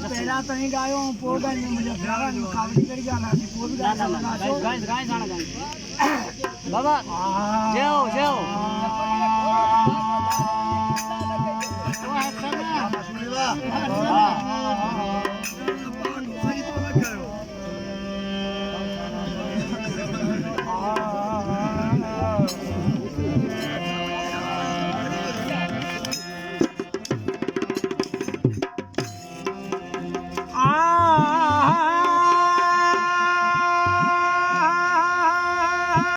पहला तो ही गायो पोगा नहीं मुझे प्यारा कावड़ी कर गया ना पोग गाय जाना गाय बाबा जेओ जेओ वो है